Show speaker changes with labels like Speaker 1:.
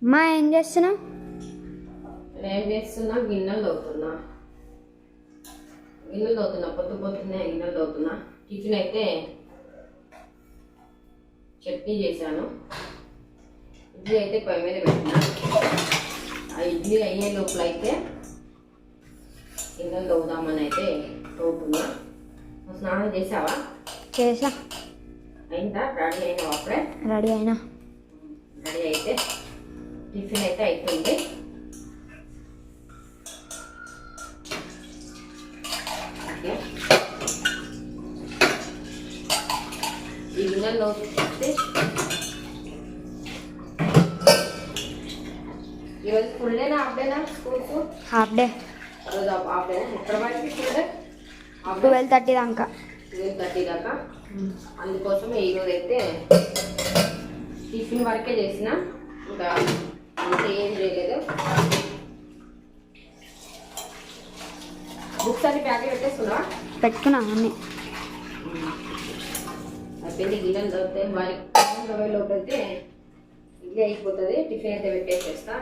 Speaker 1: మా ఏం చేస్తున్నావు?
Speaker 2: ఏం చేస్తున్నా, గిన్నెలు తవ్వుతున్నా. పొద్దున్నే గిన్నెలు తవ్వుతున్నా. టిఫిన్ అయితే చట్నీ చేశాను. ఇడ్లీ అయితే పొయ్యి మీద పెట్టిన. ఆ ఇడ్లీ అయ్యే లోపల అయితే గిన్నెలు తవ్వుదామని అయితే తవ్వుతున్నా. స్నానం చేసావా?
Speaker 1: చేసా.
Speaker 2: అయిందా? రెడీ అయినావా? అప్పుడే
Speaker 1: రెడీ అయినా.
Speaker 2: రెడీ అయితే టిఫిన్ అయితే అవుతుంది. ఈ గిన్నెలో ఈరోజు ఫుల్ డేనా హాఫ్ డేనా స్కూల్స్?
Speaker 1: Half day.
Speaker 2: రోజు హాఫ్ డేనా? ఎక్కడ వాటికి ఫుల్ డే?
Speaker 1: 12:30 దాకా.
Speaker 2: 12:30 దాకా. అందుకోసం ఈరోజు అయితే టిఫిన్ వరకే చేసిన, ఇంకా అంత ఏం చేయలేదు. బుక్స్ అన్ని ప్యాకెట్ పెట్టేసుకున్నావా?
Speaker 1: పెట్టుకున్నా అన్నీ.
Speaker 2: అయిపోయింది. గిన్నెలు దొరికితే వారికి లోపలితే ఇడ్లీ అయిపోతుంది. టిఫిన్ అయితే పెట్టేసేస్తా.